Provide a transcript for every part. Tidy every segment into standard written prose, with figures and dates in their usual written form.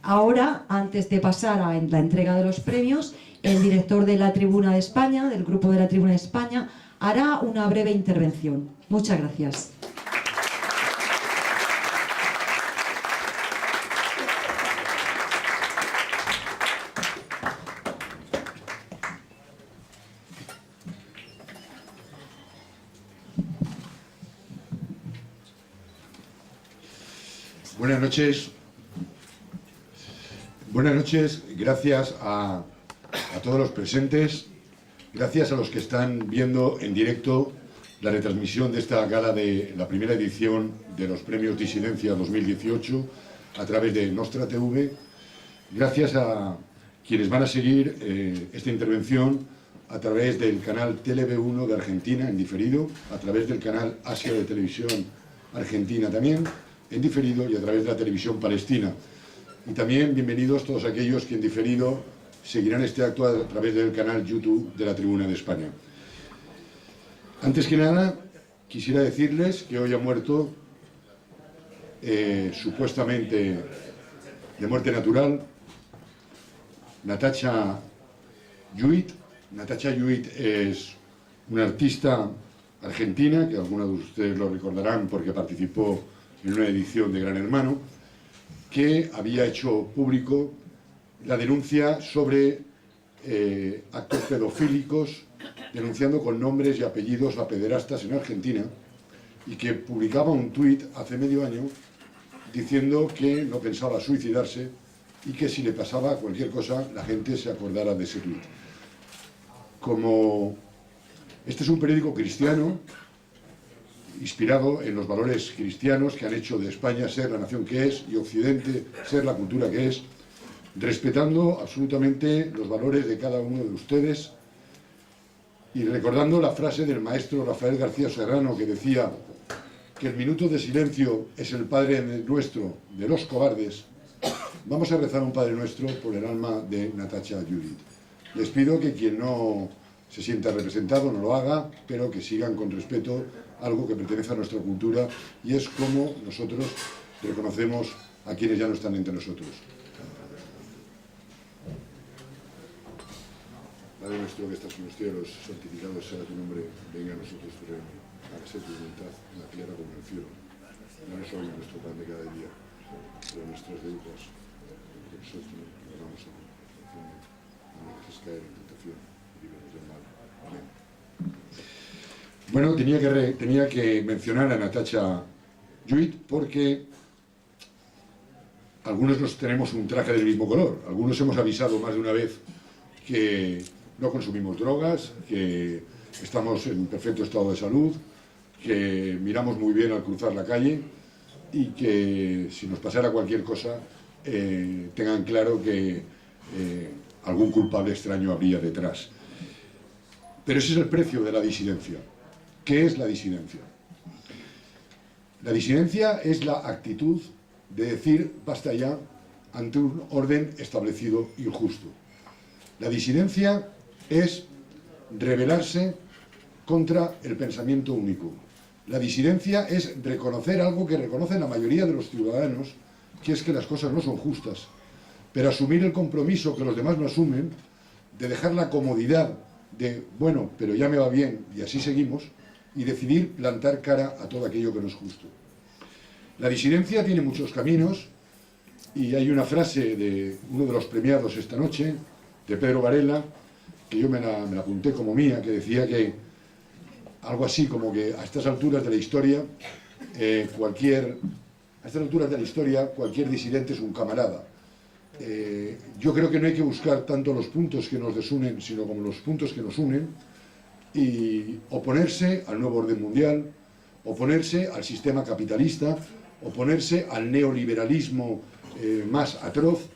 Ahora, antes de pasar a la entrega de los premios, el director de la Tribuna de España, del Grupo de la Tribuna de España, hará una breve intervención. Muchas gracias. Buenas noches. Buenas noches, gracias a todos los presentes, gracias a los que están viendo en directo la retransmisión de esta gala de la primera edición de los Premios Disidencia 2018 a través de Nostra TV, gracias a quienes van a seguir esta intervención a través del canal TLV1 de Argentina en diferido, a través del canal Asia de Televisión Argentina también en diferido y a través de la televisión palestina. Y también bienvenidos todos aquellos que en diferido seguirán este acto a través del canal YouTube de la Tribuna de España. Antes que nada, quisiera decirles que hoy ha muerto, supuestamente de muerte natural, Natacha Lluit. Natacha Lluit es una artista argentina, que algunos de ustedes lo recordarán porque participó en una edición de Gran Hermano, que había hecho público la denuncia sobre actos pedofílicos, denunciando con nombres y apellidos a pederastas en Argentina, y que publicaba un tuit hace medio año diciendo que no pensaba suicidarse y que si le pasaba cualquier cosa la gente se acordara de ese tuit. Como este es un periódico cristiano, inspirado en los valores cristianos que han hecho de España ser la nación que es y Occidente ser la cultura que es, respetando absolutamente los valores de cada uno de ustedes y recordando la frase del maestro Rafael García Serrano que decía que el minuto de silencio es el Padre Nuestro de los cobardes, vamos a rezar un Padre Nuestro por el alma de Natacha Lluit. Les pido que quien no se sienta representado no lo haga, pero que sigan con respeto algo que pertenece a nuestra cultura y es como nosotros reconocemos a quienes ya no están entre nosotros. Padre nuestro que estás en los cielos, santificado sea tu nombre, venga a nosotros tu reino, hágase tu voluntad en la tierra como en el cielo. Danos hoy nuestro pan de cada día, de nuestras deudas, que nosotros nos vamos a la tentación, no nos dejes caer en tentación, líbranos del mal. Amén. Bueno, tenía que mencionar a Natacha Lluit porque algunos nos tenemos un traje del mismo color, algunos hemos avisado más de una vez que no consumimos drogas, que estamos en perfecto estado de salud, que miramos muy bien al cruzar la calle y que si nos pasara cualquier cosa tengan claro que algún culpable extraño habría detrás. Pero ese es el precio de la disidencia. ¿Qué es la disidencia? La disidencia es la actitud de decir basta ya ante un orden establecido injusto. La disidencia es rebelarse contra el pensamiento único. La disidencia es reconocer algo que reconocen la mayoría de los ciudadanos, que es que las cosas no son justas, pero asumir el compromiso que los demás no asumen, de dejar la comodidad de, bueno, pero ya me va bien y así seguimos, y decidir plantar cara a todo aquello que no es justo. La disidencia tiene muchos caminos y hay una frase de uno de los premiados esta noche, de Pedro Varela, que yo me la apunté como mía, que decía que algo así como que a estas alturas de la historia cualquier disidente es un camarada. Yo creo que no hay que buscar tanto los puntos que nos desunen, sino como los puntos que nos unen, y oponerse al nuevo orden mundial, oponerse al sistema capitalista, oponerse al neoliberalismo más atroz,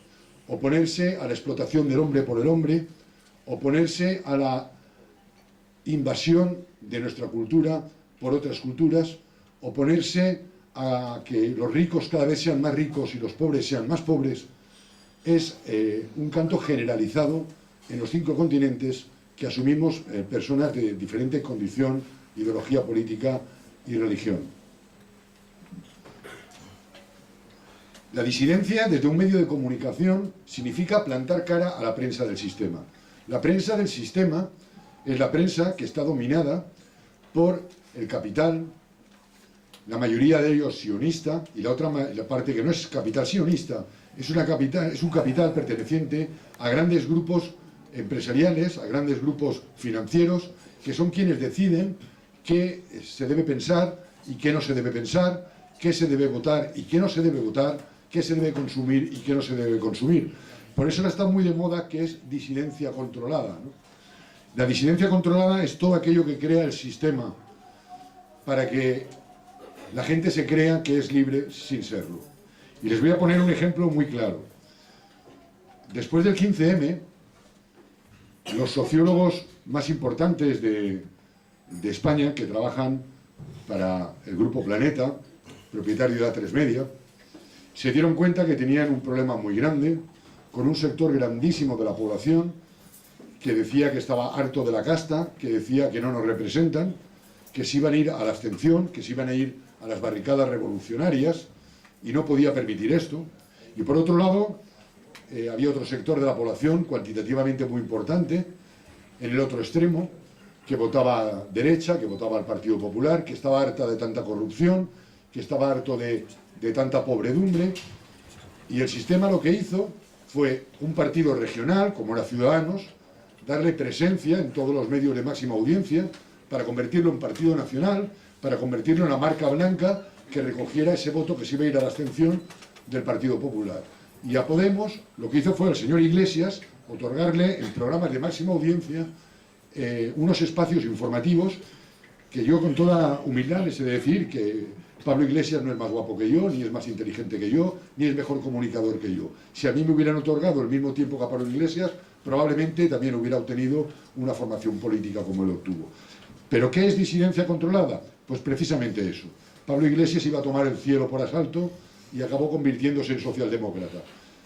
oponerse a la explotación del hombre por el hombre, oponerse a la invasión de nuestra cultura por otras culturas, oponerse a que los ricos cada vez sean más ricos y los pobres sean más pobres, es un canto generalizado en los 5 continentes que asumimos personas de diferente condición, ideología política y religión. La disidencia desde un medio de comunicación significa plantar cara a la prensa del sistema. La prensa del sistema es la prensa que está dominada por el capital, la mayoría de ellos sionista, y la parte que no es capital sionista, es un capital perteneciente a grandes grupos empresariales, a grandes grupos financieros, que son quienes deciden qué se debe pensar y qué no se debe pensar, qué se debe votar y qué no se debe votar, qué se debe consumir y qué no se debe consumir. Por eso ahora está muy de moda que es disidencia controlada, ¿no? La disidencia controlada es todo aquello que crea el sistema para que la gente se crea que es libre sin serlo. Y les voy a poner un ejemplo muy claro. Después del 15M, los sociólogos más importantes de España, que trabajan para el Grupo Planeta, propietario de A3 Media, se dieron cuenta que tenían un problema muy grande, con un sector grandísimo de la población, que decía que estaba harto de la casta, que decía que no nos representan, que se iban a ir a la abstención, que se iban a ir a las barricadas revolucionarias, y no podía permitir esto. Y por otro lado, había otro sector de la población, cuantitativamente muy importante, en el otro extremo, que votaba derecha, que votaba al Partido Popular, que estaba harta de tanta corrupción, que estaba harto de tanta pobredumbre. Y el sistema lo que hizo fue un partido regional, como era Ciudadanos, darle presencia en todos los medios de máxima audiencia, para convertirlo en partido nacional, para convertirlo en la marca blanca que recogiera ese voto que se iba a ir a la abstención del Partido Popular. Y a Podemos lo que hizo fue al señor Iglesias otorgarle en programas de máxima audiencia unos espacios informativos que yo con toda humildad les he de decir que Pablo Iglesias no es más guapo que yo, ni es más inteligente que yo, ni es mejor comunicador que yo. Si a mí me hubieran otorgado el mismo tiempo que a Pablo Iglesias, probablemente también hubiera obtenido una formación política como él obtuvo. ¿Pero qué es disidencia controlada? Pues precisamente eso. Pablo Iglesias iba a tomar el cielo por asalto y acabó convirtiéndose en socialdemócrata.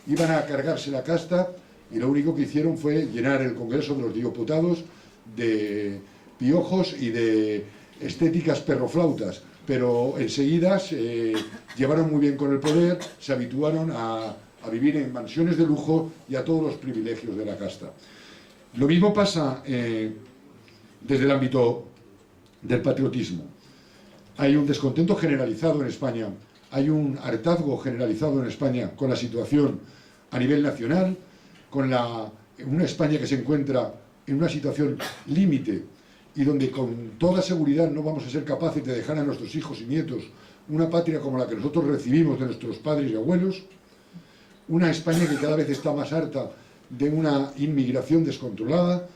Iban a cargarse la casta y lo único que hicieron fue llenar el Congreso de los Diputados de piojos y de estéticas perroflautas, pero enseguida se llevaron muy bien con el poder, se habituaron a vivir en mansiones de lujo y a todos los privilegios de la casta. Lo mismo pasa desde el ámbito del patriotismo. Hay un descontento generalizado en España, hay un hartazgo generalizado en España con la situación a nivel nacional, con una España que se encuentra en una situación límite y donde con toda seguridad no vamos a ser capaces de dejar a nuestros hijos y nietos una patria como la que nosotros recibimos de nuestros padres y abuelos, una España que cada vez está más harta de una inmigración descontrolada,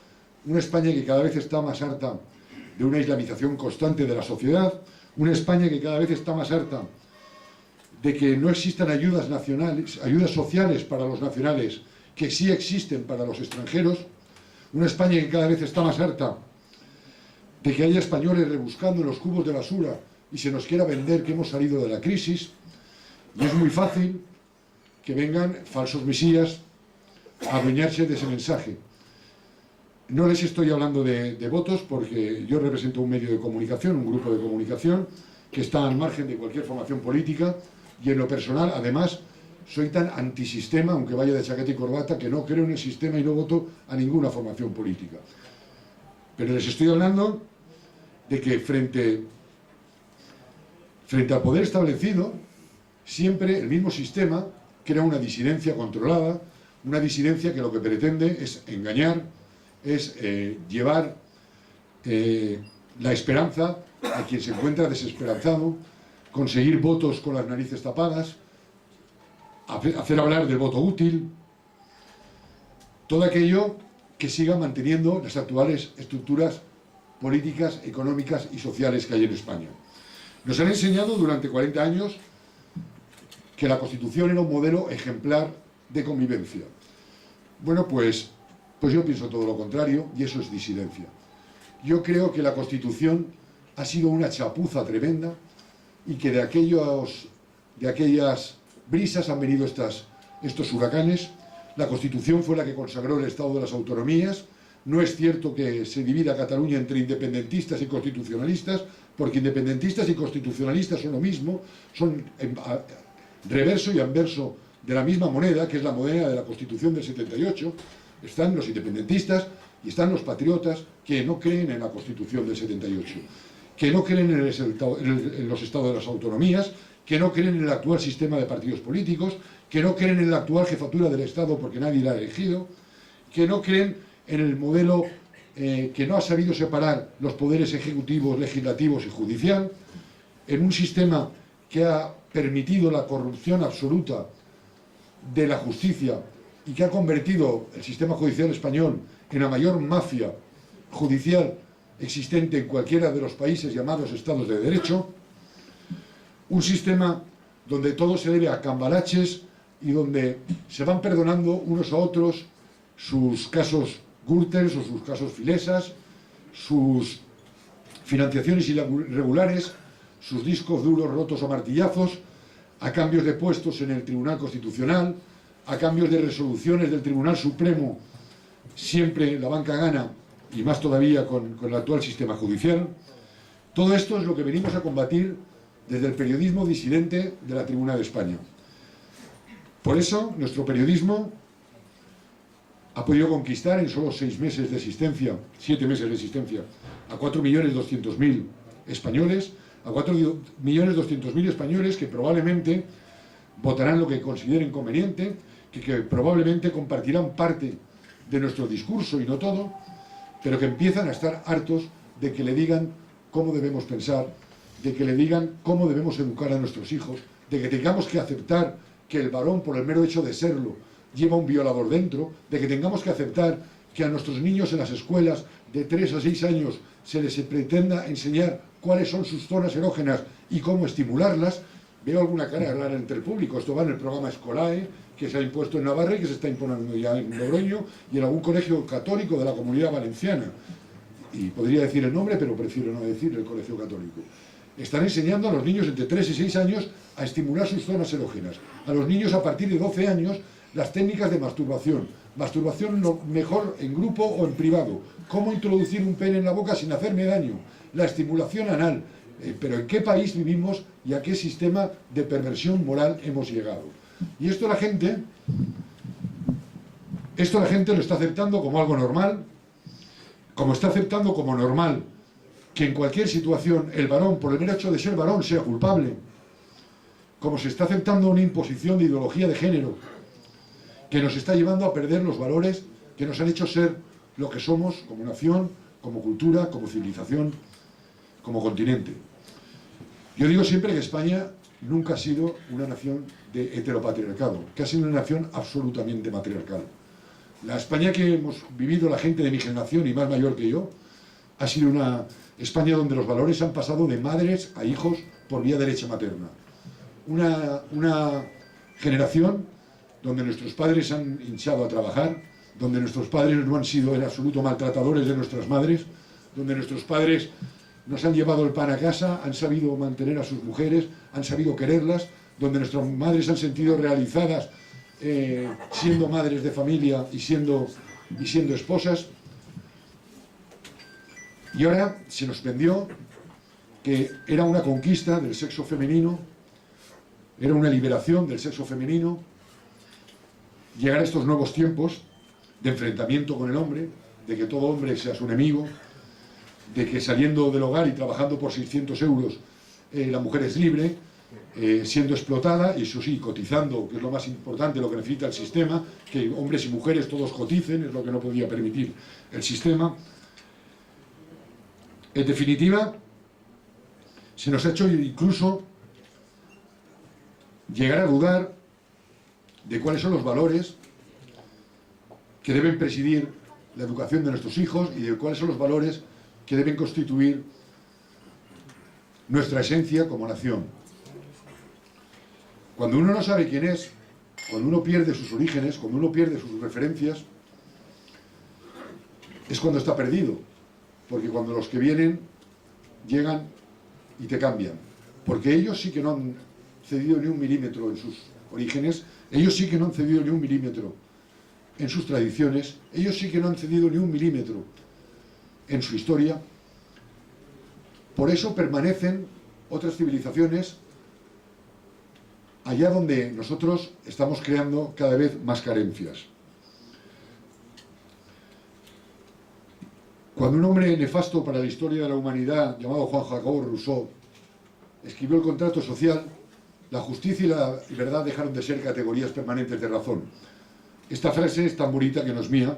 una España que cada vez está más harta de una islamización constante de la sociedad, una España que cada vez está más harta de que no existan ayudas nacionales, ayudas sociales para los nacionales, que sí existen para los extranjeros, una España que cada vez está más harta de que haya españoles rebuscando en los cubos de basura y se nos quiera vender que hemos salido de la crisis, y es muy fácil que vengan falsos mesías a adueñarse de ese mensaje. No les estoy hablando de votos porque yo represento un medio de comunicación, un grupo de comunicación que está al margen de cualquier formación política y en lo personal, además, soy tan antisistema, aunque vaya de chaqueta y corbata, que no creo en el sistema y no voto a ninguna formación política. Pero les estoy hablando de que frente al poder establecido, siempre el mismo sistema crea una disidencia controlada, una disidencia que lo que pretende es engañar, es llevar la esperanza a quien se encuentra desesperanzado, conseguir votos con las narices tapadas, hacer hablar del voto útil, todo aquello que siga manteniendo las actuales estructuras políticas, económicas y sociales que hay en España. Nos han enseñado durante 40 años que la Constitución era un modelo ejemplar de convivencia. Bueno, pues yo pienso todo lo contrario y eso es disidencia. Yo creo que la Constitución ha sido una chapuza tremenda y que de aquellas brisas han venido estos huracanes. La Constitución fue la que consagró el Estado de las Autonomías. No es cierto que se divida Cataluña entre independentistas y constitucionalistas, porque independentistas y constitucionalistas son lo mismo, son reverso y anverso de la misma moneda, que es la moneda de la Constitución del 78, están los independentistas y están los patriotas que no creen en la Constitución del 78, que no creen en los estados de las autonomías, que no creen en el actual sistema de partidos políticos, que no creen en la actual jefatura del Estado porque nadie la ha elegido, que no creen en el modelo que no ha sabido separar los poderes ejecutivos, legislativos y judicial, en un sistema que ha permitido la corrupción absoluta de la justicia y que ha convertido el sistema judicial español en la mayor mafia judicial existente en cualquiera de los países llamados Estados de Derecho, un sistema donde todo se debe a cambalaches y donde se van perdonando unos a otros sus casos Gürtel o sus casos Filesas, sus financiaciones irregulares, sus discos duros rotos a martillazos, a cambios de puestos en el Tribunal Constitucional, a cambios de resoluciones del Tribunal Supremo, siempre la banca gana, y más todavía con el actual sistema judicial. Todo esto es lo que venimos a combatir desde el periodismo disidente de la Tribuna de España. Por eso, nuestro periodismo ha podido conquistar en solo 6 meses de existencia, 7 meses de existencia, a 4.200.000 españoles, a 4.200.000 españoles que probablemente votarán lo que consideren conveniente, que probablemente compartirán parte de nuestro discurso y no todo, pero que empiezan a estar hartos de que le digan cómo debemos pensar, de que le digan cómo debemos educar a nuestros hijos, de que tengamos que aceptar que el varón, por el mero hecho de serlo, lleva un violador dentro, de que tengamos que aceptar que a nuestros niños en las escuelas de 3 a 6 años se les pretenda enseñar cuáles son sus zonas erógenas y cómo estimularlas. Veo alguna cara rara entre el público. Esto va en el programa Escolae, que se ha impuesto en Navarra y que se está imponiendo ya en Logroño y en algún colegio católico de la Comunidad Valenciana. Y podría decir el nombre, pero prefiero no decir el colegio católico. Están enseñando a los niños entre 3 y 6 años a estimular sus zonas erógenas. A los niños a partir de 12 años las técnicas de masturbación. Masturbación mejor en grupo o en privado. Cómo introducir un pene en la boca sin hacerme daño. La estimulación anal. Pero ¿en qué país vivimos y a qué sistema de perversión moral hemos llegado? Y esto la gente lo está aceptando como algo normal, como está aceptando como normal que en cualquier situación el varón, por el mero hecho de ser varón, sea culpable, como se está aceptando una imposición de ideología de género que nos está llevando a perder los valores que nos han hecho ser lo que somos como nación, como cultura, como civilización, como continente. Yo digo siempre que España nunca ha sido una nación de heteropatriarcado, que ha sido una nación absolutamente matriarcal. La España que hemos vivido la gente de mi generación y más mayor que yo, ha sido una España donde los valores han pasado de madres a hijos por vía de leche materna. Una generación donde nuestros padres han hinchado a trabajar, donde nuestros padres no han sido en absoluto maltratadores de nuestras madres, donde nuestros padres nos han llevado el pan a casa, han sabido mantener a sus mujeres, han sabido quererlas, donde nuestras madres han sentido realizadas siendo madres de familia y siendo esposas. Y ahora se nos vendió que era una conquista del sexo femenino, era una liberación del sexo femenino, llegar a estos nuevos tiempos de enfrentamiento con el hombre, de que todo hombre sea su enemigo, de que saliendo del hogar y trabajando por 600 euros la mujer es libre, siendo explotada, y eso sí, cotizando, que es lo más importante, lo que necesita el sistema, que hombres y mujeres todos coticen, es lo que no podía permitir el sistema. En definitiva, se nos ha hecho incluso llegar a dudar de cuáles son los valores que deben presidir la educación de nuestros hijos y de cuáles son los valores que deben constituir nuestra esencia como nación. Cuando uno no sabe quién es, cuando uno pierde sus orígenes, cuando uno pierde sus referencias, es cuando está perdido. Porque cuando los que vienen llegan y te cambian. Porque ellos sí que no han cedido ni un milímetro en sus orígenes, ellos sí que no han cedido ni un milímetro en sus tradiciones, ellos sí que no han cedido ni un milímetro en su historia. Por eso permanecen otras civilizaciones allá donde nosotros estamos creando cada vez más carencias. Cuando un hombre nefasto para la historia de la humanidad, llamado Juan Jacobo Rousseau, escribió el contrato social, la justicia y la verdad dejaron de ser categorías permanentes de razón. Esta frase es tan bonita que no es mía,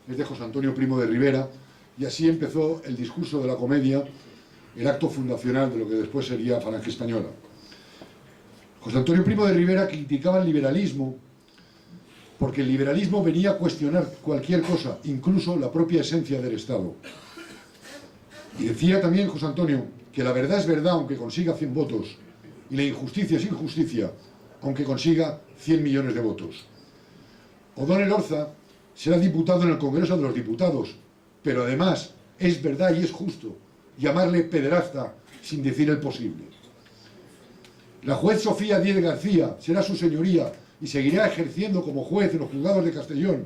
es de José Antonio Primo de Rivera, y así empezó el discurso de la comedia, el acto fundacional de lo que después sería Falange Española. José Antonio Primo de Rivera criticaba el liberalismo, porque el liberalismo venía a cuestionar cualquier cosa, incluso la propia esencia del Estado. Y decía también José Antonio que la verdad es verdad aunque consiga 100 votos, y la injusticia es injusticia aunque consiga 100 millones de votos. O'Donnell Orza será diputado en el Congreso de los Diputados, pero además es verdad y es justo llamarle pederasta sin decir el posible. La juez Sofía Díez García será su señoría y seguirá ejerciendo como juez en los juzgados de Castellón,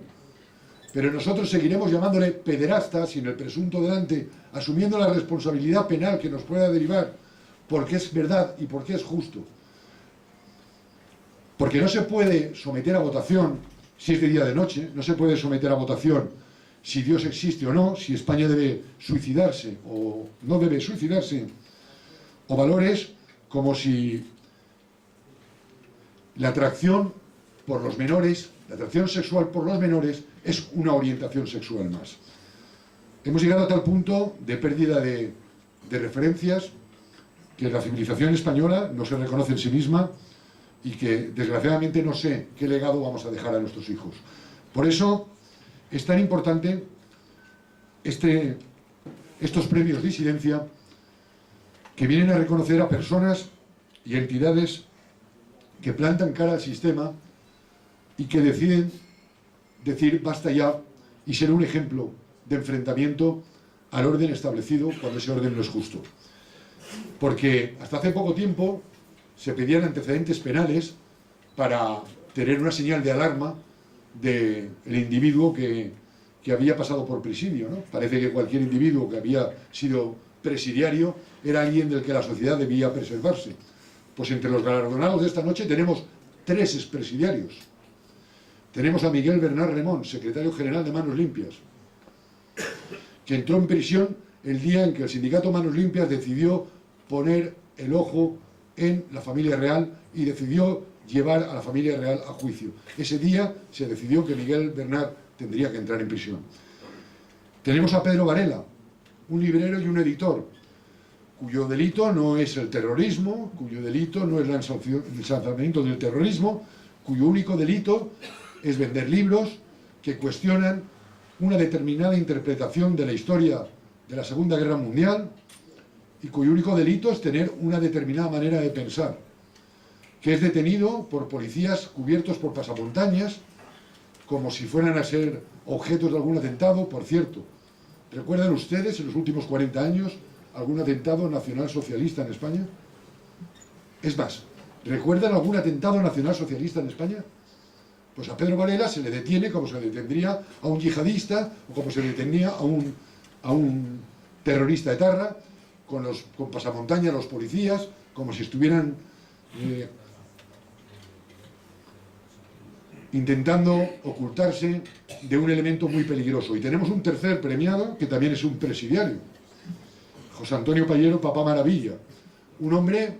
pero nosotros seguiremos llamándole pederasta sin el presunto delante, asumiendo la responsabilidad penal que nos pueda derivar, porque es verdad y porque es justo. Porque no se puede someter a votación si es de día o de noche, no se puede someter a votación si Dios existe o no, si España debe suicidarse o no debe suicidarse, o valores como si la atracción por los menores, la atracción sexual por los menores es una orientación sexual más. Hemos llegado a tal punto de pérdida de referencias que la civilización española no se reconoce en sí misma y que desgraciadamente no sé qué legado vamos a dejar a nuestros hijos. Por eso es tan importante estos premios disidencia que vienen a reconocer a personas y entidades que plantan cara al sistema y que deciden decir basta ya y ser un ejemplo de enfrentamiento al orden establecido cuando ese orden no es justo. Porque hasta hace poco tiempo se pedían antecedentes penales para tener una señal de alarma del individuo que había pasado por presidio, ¿no? Parece que cualquier individuo que había sido presidiario era alguien del que la sociedad debía preservarse. Pues entre los galardonados de esta noche tenemos 3 expresidiarios. Tenemos a Miguel Bernard Remón, secretario general de Manos Limpias, que entró en prisión el día en que el sindicato Manos Limpias decidió poner el ojo en la familia real y decidió llevar a la familia real a juicio. Ese día se decidió que Miguel Bernard tendría que entrar en prisión. Tenemos a Pedro Varela, un librero y un editor, cuyo delito no es el terrorismo, cuyo delito no es el ensalzamiento del terrorismo, cuyo único delito es vender libros que cuestionan una determinada interpretación de la historia de la Segunda Guerra Mundial y cuyo único delito es tener una determinada manera de pensar, que es detenido por policías cubiertos por pasamontañas como si fueran a ser objetos de algún atentado. Por cierto, ¿recuerdan ustedes en los últimos 40 años algún atentado nacionalsocialista en España? Es más, ¿recuerdan algún atentado nacionalsocialista en España? Pues a Pedro Varela se le detiene como se le detendría a un yihadista o como se le detenía a un terrorista etarra, con pasamontañas los policías, como si estuvieran intentando ocultarse de un elemento muy peligroso. Y tenemos un tercer premiado que también es un presidiario, José Antonio Payero, Papá Maravilla, un hombre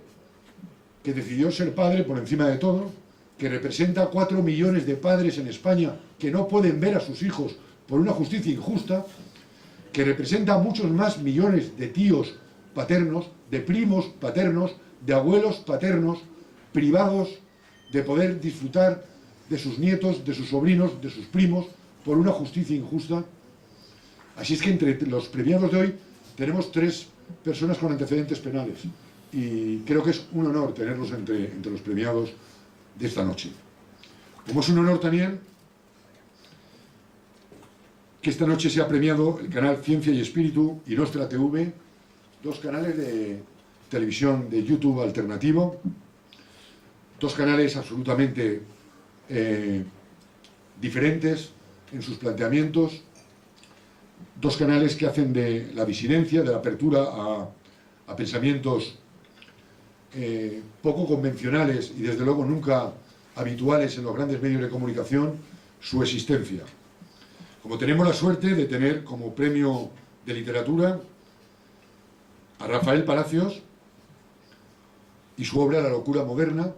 que decidió ser padre por encima de todo, que representa a 4 millones de padres en España que no pueden ver a sus hijos por una justicia injusta, que representa a muchos más millones de tíos paternos, de primos paternos, de abuelos paternos, privados de poder disfrutar de sus nietos, de sus sobrinos, de sus primos, por una justicia injusta. Así es que entre los premiados de hoy tenemos 3 personas con antecedentes penales y creo que es un honor tenerlos entre los premiados de esta noche. Como es un honor también que esta noche se ha premiado el canal Ciencia y Espíritu y Nostra TV, 2 canales de televisión de YouTube alternativo, 2 canales absolutamente diferentes en sus planteamientos, 2 canales que hacen de la disidencia, de la apertura a pensamientos poco convencionales y desde luego nunca habituales en los grandes medios de comunicación, su existencia. Como tenemos la suerte de tener como premio de literatura a Rafael Palacios y su obra La locura moderna,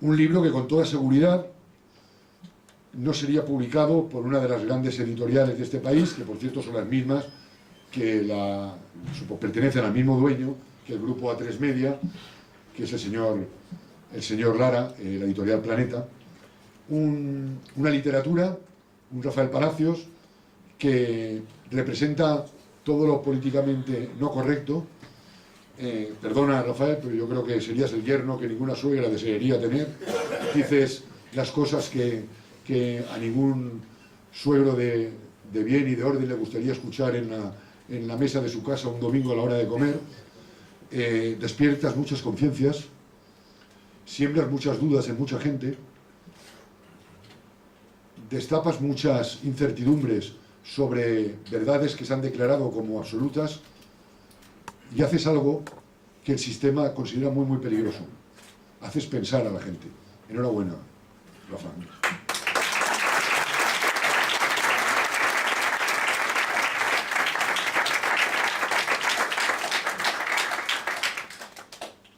un libro que con toda seguridad no sería publicado por una de las grandes editoriales de este país, que por cierto son las mismas que pertenecen al mismo dueño que el grupo A3 Media, que es el señor Lara, la editorial Planeta. Una literatura, un Rafael Palacios, que representa todo lo políticamente no correcto. Perdona, Rafael, pero yo creo que serías el yerno que ninguna suegra desearía tener. Dices las cosas que a ningún suegro de bien y de orden le gustaría escuchar en la mesa de su casa un domingo a la hora de comer. Despiertas muchas conciencias, siembras muchas dudas en mucha gente, destapas muchas incertidumbres sobre verdades que se han declarado como absolutas y haces algo que el sistema considera muy, muy peligroso. Haces pensar a la gente. Enhorabuena, Rafa.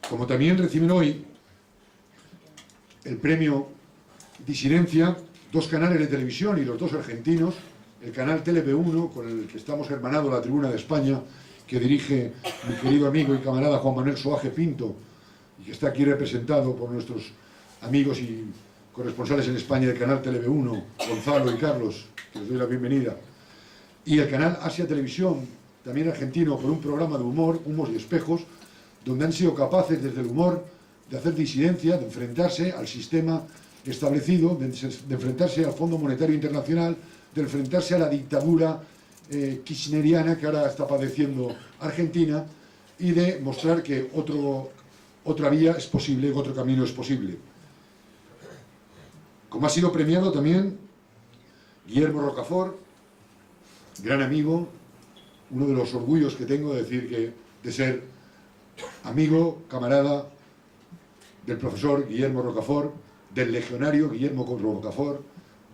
Como también reciben hoy el premio Disidencia, dos canales de televisión y los dos argentinos, el canal TeleV1, con el que estamos hermanados la Tribuna de España, que dirige mi querido amigo y camarada Juan Manuel Soaje Pinto, y que está aquí representado por nuestros amigos y corresponsales en España del canal TeleV1, Gonzalo y Carlos, que les doy la bienvenida, y el canal Asia Televisión, también argentino, por un programa de humor, Humos y Espejos, donde han sido capaces desde el humor de hacer disidencia, de enfrentarse al sistema establecido, de enfrentarse al Fondo Monetario Internacional, de enfrentarse a la dictadura kirchneriana que ahora está padeciendo Argentina, y de mostrar que otra vía es posible, otro camino es posible. Como ha sido premiado también Guillermo Rocafort, gran amigo, uno de los orgullos que tengo de ser amigo, camarada del profesor Guillermo Rocafort, del legionario Guillermo Rocafort,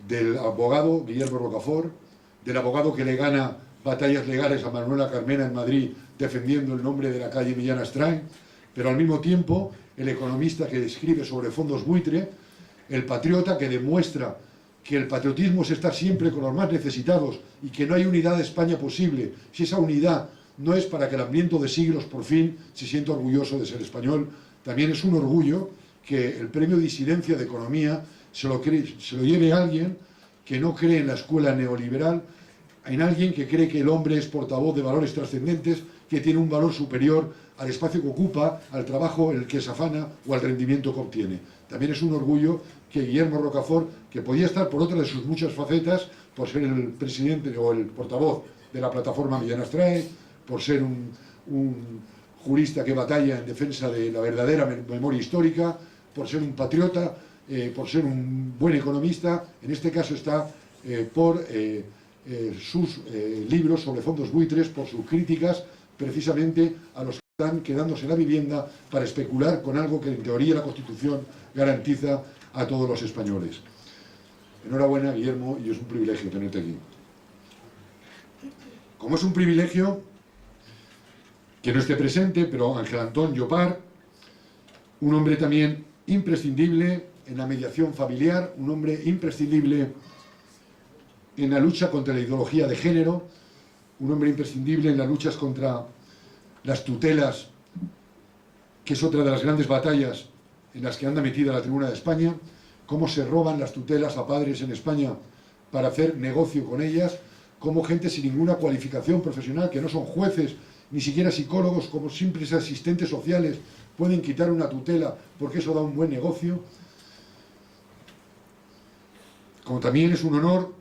del abogado Guillermo Rocafort, del abogado que le gana batallas legales a Manuela Carmena en Madrid defendiendo el nombre de la calle Millán Astray, pero al mismo tiempo el economista que escribe sobre fondos buitre, el patriota que demuestra que el patriotismo es estar siempre con los más necesitados y que no hay unidad de España posible si esa unidad no es para que el hambriento de siglos por fin se sienta orgulloso de ser español. También es un orgullo que el premio Disidencia de Economía se lo lleve a alguien que no cree en la escuela neoliberal, en alguien que cree que el hombre es portavoz de valores trascendentes, que tiene un valor superior al espacio que ocupa, al trabajo en el que se afana o al rendimiento que obtiene. También es un orgullo que Guillermo Rocafort, que podía estar por otra de sus muchas facetas, por ser el presidente o el portavoz de la plataforma Millán Astray, por ser un jurista que batalla en defensa de la verdadera memoria histórica, por ser un patriota, por ser un buen economista, en este caso está por sus libros sobre fondos buitres, por sus críticas precisamente a los que están quedándose en la vivienda para especular con algo que en teoría la Constitución garantiza a todos los españoles. Enhorabuena, Guillermo, y es un privilegio tenerte aquí. Como es un privilegio que no esté presente, pero Ángel Antón Llopart, un hombre también imprescindible en la mediación familiar, un hombre imprescindible en la lucha contra la ideología de género, un hombre imprescindible en las luchas contra las tutelas, que es otra de las grandes batallas en las que anda metida la Tribuna de España, cómo se roban las tutelas a padres en España para hacer negocio con ellas, cómo gente sin ninguna cualificación profesional, que no son jueces, ni siquiera psicólogos, como simples asistentes sociales, pueden quitar una tutela porque eso da un buen negocio. Como también es un honor,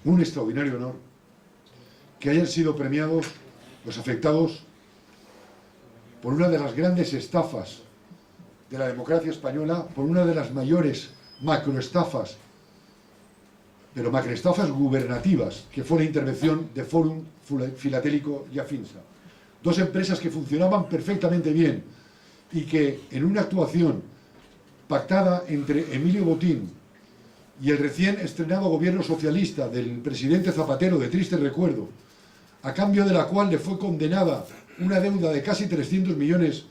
un extraordinario honor, que hayan sido premiados los afectados por una de las grandes estafas de la democracia española, por una de las mayores macroestafas, pero macroestafas gubernativas, que fue la intervención de Fórum Filatélico y Afinsa. Dos empresas que funcionaban perfectamente bien y que en una actuación pactada entre Emilio Botín y el recién estrenado gobierno socialista del presidente Zapatero, de triste recuerdo, a cambio de la cual le fue condenada una deuda de casi 300 millones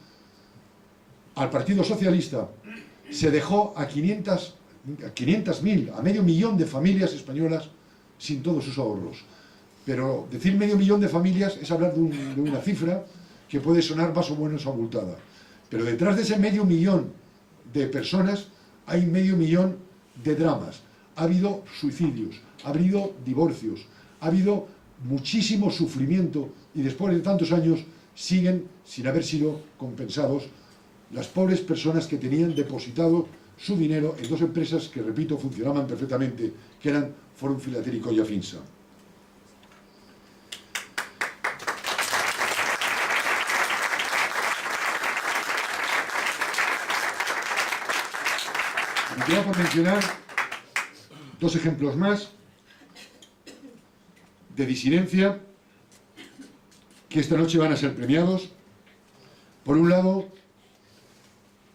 al Partido Socialista, se dejó a 500.000, a medio millón de familias españolas sin todos sus ahorros. Pero decir medio millón de familias es hablar de una cifra que puede sonar más o menos abultada. Pero detrás de ese medio millón de personas hay medio millón de dramas. Ha habido suicidios, ha habido divorcios, ha habido muchísimo sufrimiento y después de tantos años siguen sin haber sido compensados las pobres personas que tenían depositado su dinero en dos empresas que, repito, funcionaban perfectamente, que eran Fórum Filatérico y Afinsa. Me queda por mencionar dos ejemplos más de disidencia que esta noche van a ser premiados. Por un lado,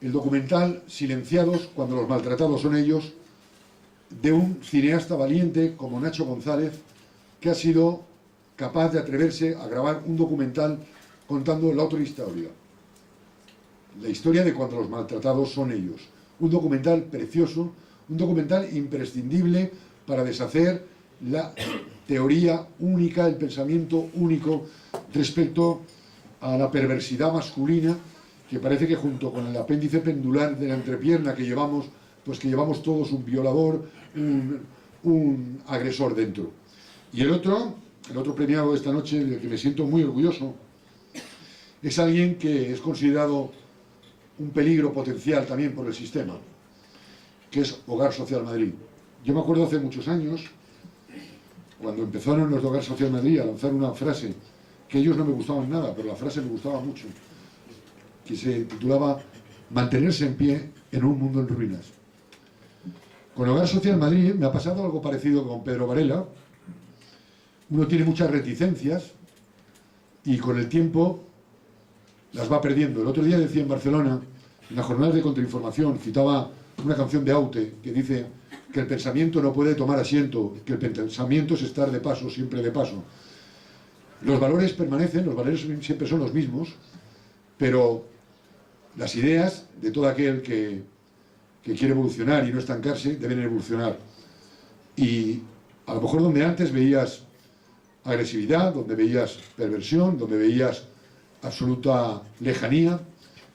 el documental Silenciados cuando los maltratados son ellos, de un cineasta valiente como Nacho González, que ha sido capaz de atreverse a grabar un documental contando la otra historia, la historia de cuando los maltratados son ellos. Un documental precioso, un documental imprescindible para deshacer la teoría única, el pensamiento único respecto a la perversidad masculina, que parece que junto con el apéndice pendular de la entrepierna que llevamos, pues que llevamos todos un violador, un agresor dentro. Y el otro premiado de esta noche, del que me siento muy orgulloso, es alguien que es considerado un peligro potencial también por el sistema, que es Hogar Social Madrid. Yo me acuerdo hace muchos años, cuando empezaron los de Hogar Social Madrid a lanzar una frase, que ellos no me gustaban nada, pero la frase me gustaba mucho, que se titulaba "Mantenerse en pie en un mundo en ruinas". Con Hogar Social Madrid me ha pasado algo parecido con Pedro Varela. Uno tiene muchas reticencias y con el tiempo las va perdiendo. El otro día decía en Barcelona, en las jornadas de contrainformación, citaba una canción de Aute que dice que el pensamiento no puede tomar asiento, que el pensamiento es estar de paso, siempre de paso. Los valores permanecen, los valores siempre son los mismos, pero las ideas de todo aquel que quiere evolucionar y no estancarse deben evolucionar. Y a lo mejor donde antes veías agresividad, donde veías perversión, donde veías absoluta lejanía,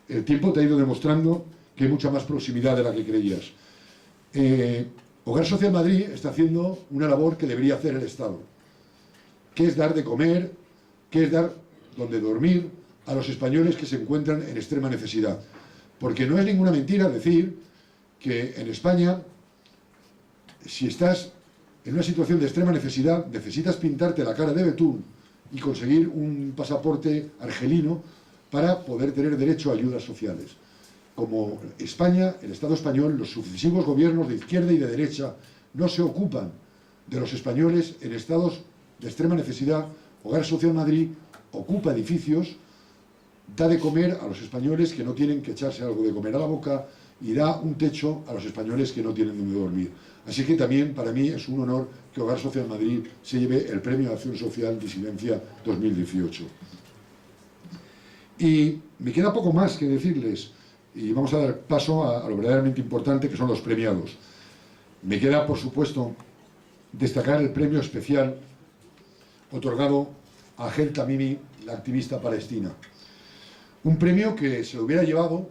el tiempo te ha ido demostrando que hay mucha más proximidad de la que creías. Hogar Social Madrid está haciendo una labor que debería hacer el Estado, que es dar de comer, que es dar donde dormir a los españoles que se encuentran en extrema necesidad. Porque no es ninguna mentira decir que en España, si estás en una situación de extrema necesidad, necesitas pintarte la cara de betún y conseguir un pasaporte argelino para poder tener derecho a ayudas sociales. Como España, el Estado español, los sucesivos gobiernos de izquierda y de derecha no se ocupan de los españoles en estados de extrema necesidad, Hogar Social Madrid ocupa edificios, da de comer a los españoles que no tienen que echarse algo de comer a la boca y da un techo a los españoles que no tienen donde dormir. Así que también para mí es un honor que Hogar Social Madrid se lleve el Premio de Acción Social Disidencia 2018. Y me queda poco más que decirles, y vamos a dar paso a lo verdaderamente importante, que son los premiados. Me queda, por supuesto, destacar el premio especial otorgado a Hel Tamimi, la activista palestina. Un premio que se lo hubiera llevado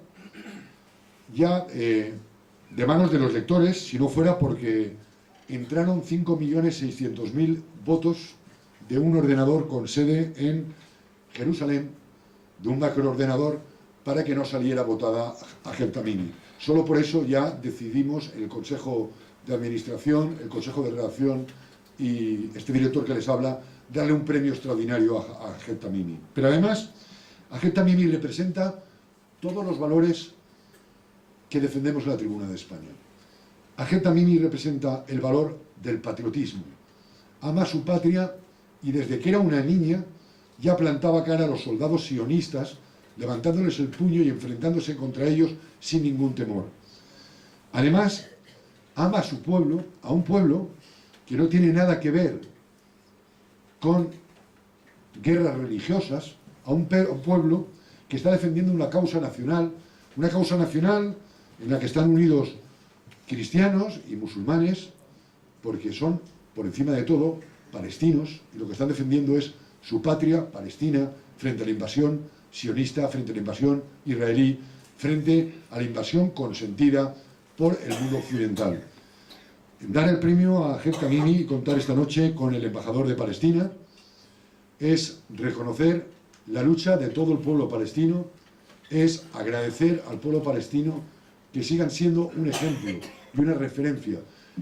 ya de manos de los lectores, si no fuera porque entraron 5.600.000 votos de un ordenador con sede en Jerusalén, de un macroordenador, para que no saliera votada a Hel Tamimi. Solo por eso ya decidimos el Consejo de Administración, el Consejo de Redacción y este director que les habla, darle un premio extraordinario a Hel Tamimi. Pero además, a Hel Tamimi representa todos los valores que defendemos en la Tribuna de España. A Hel Tamimi representa el valor del patriotismo. Ama su patria y desde que era una niña ya plantaba cara a los soldados sionistas, levantándoles el puño y enfrentándose contra ellos sin ningún temor. Además, ama a su pueblo, a un pueblo que no tiene nada que ver con guerras religiosas, a un pueblo que está defendiendo una causa nacional en la que están unidos cristianos y musulmanes, porque son, por encima de todo, palestinos, y lo que están defendiendo es su patria, Palestina, frente a la invasión sionista, frente a la invasión israelí, frente a la invasión consentida por el mundo occidental. Dar el premio a Ahed Tamimi y contar esta noche con el embajador de Palestina es reconocer la lucha de todo el pueblo palestino, es agradecer al pueblo palestino que sigan siendo un ejemplo y una referencia,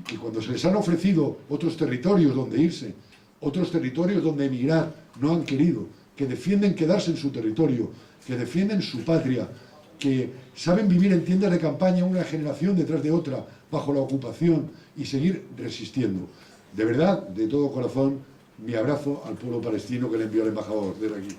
que cuando se les han ofrecido otros territorios donde irse, otros territorios donde emigrar, no han querido, que defienden quedarse en su territorio, que defienden su patria, que saben vivir en tiendas de campaña una generación detrás de otra, bajo la ocupación, y seguir resistiendo. De verdad, de todo corazón, mi abrazo al pueblo palestino que le envió el embajador desde aquí.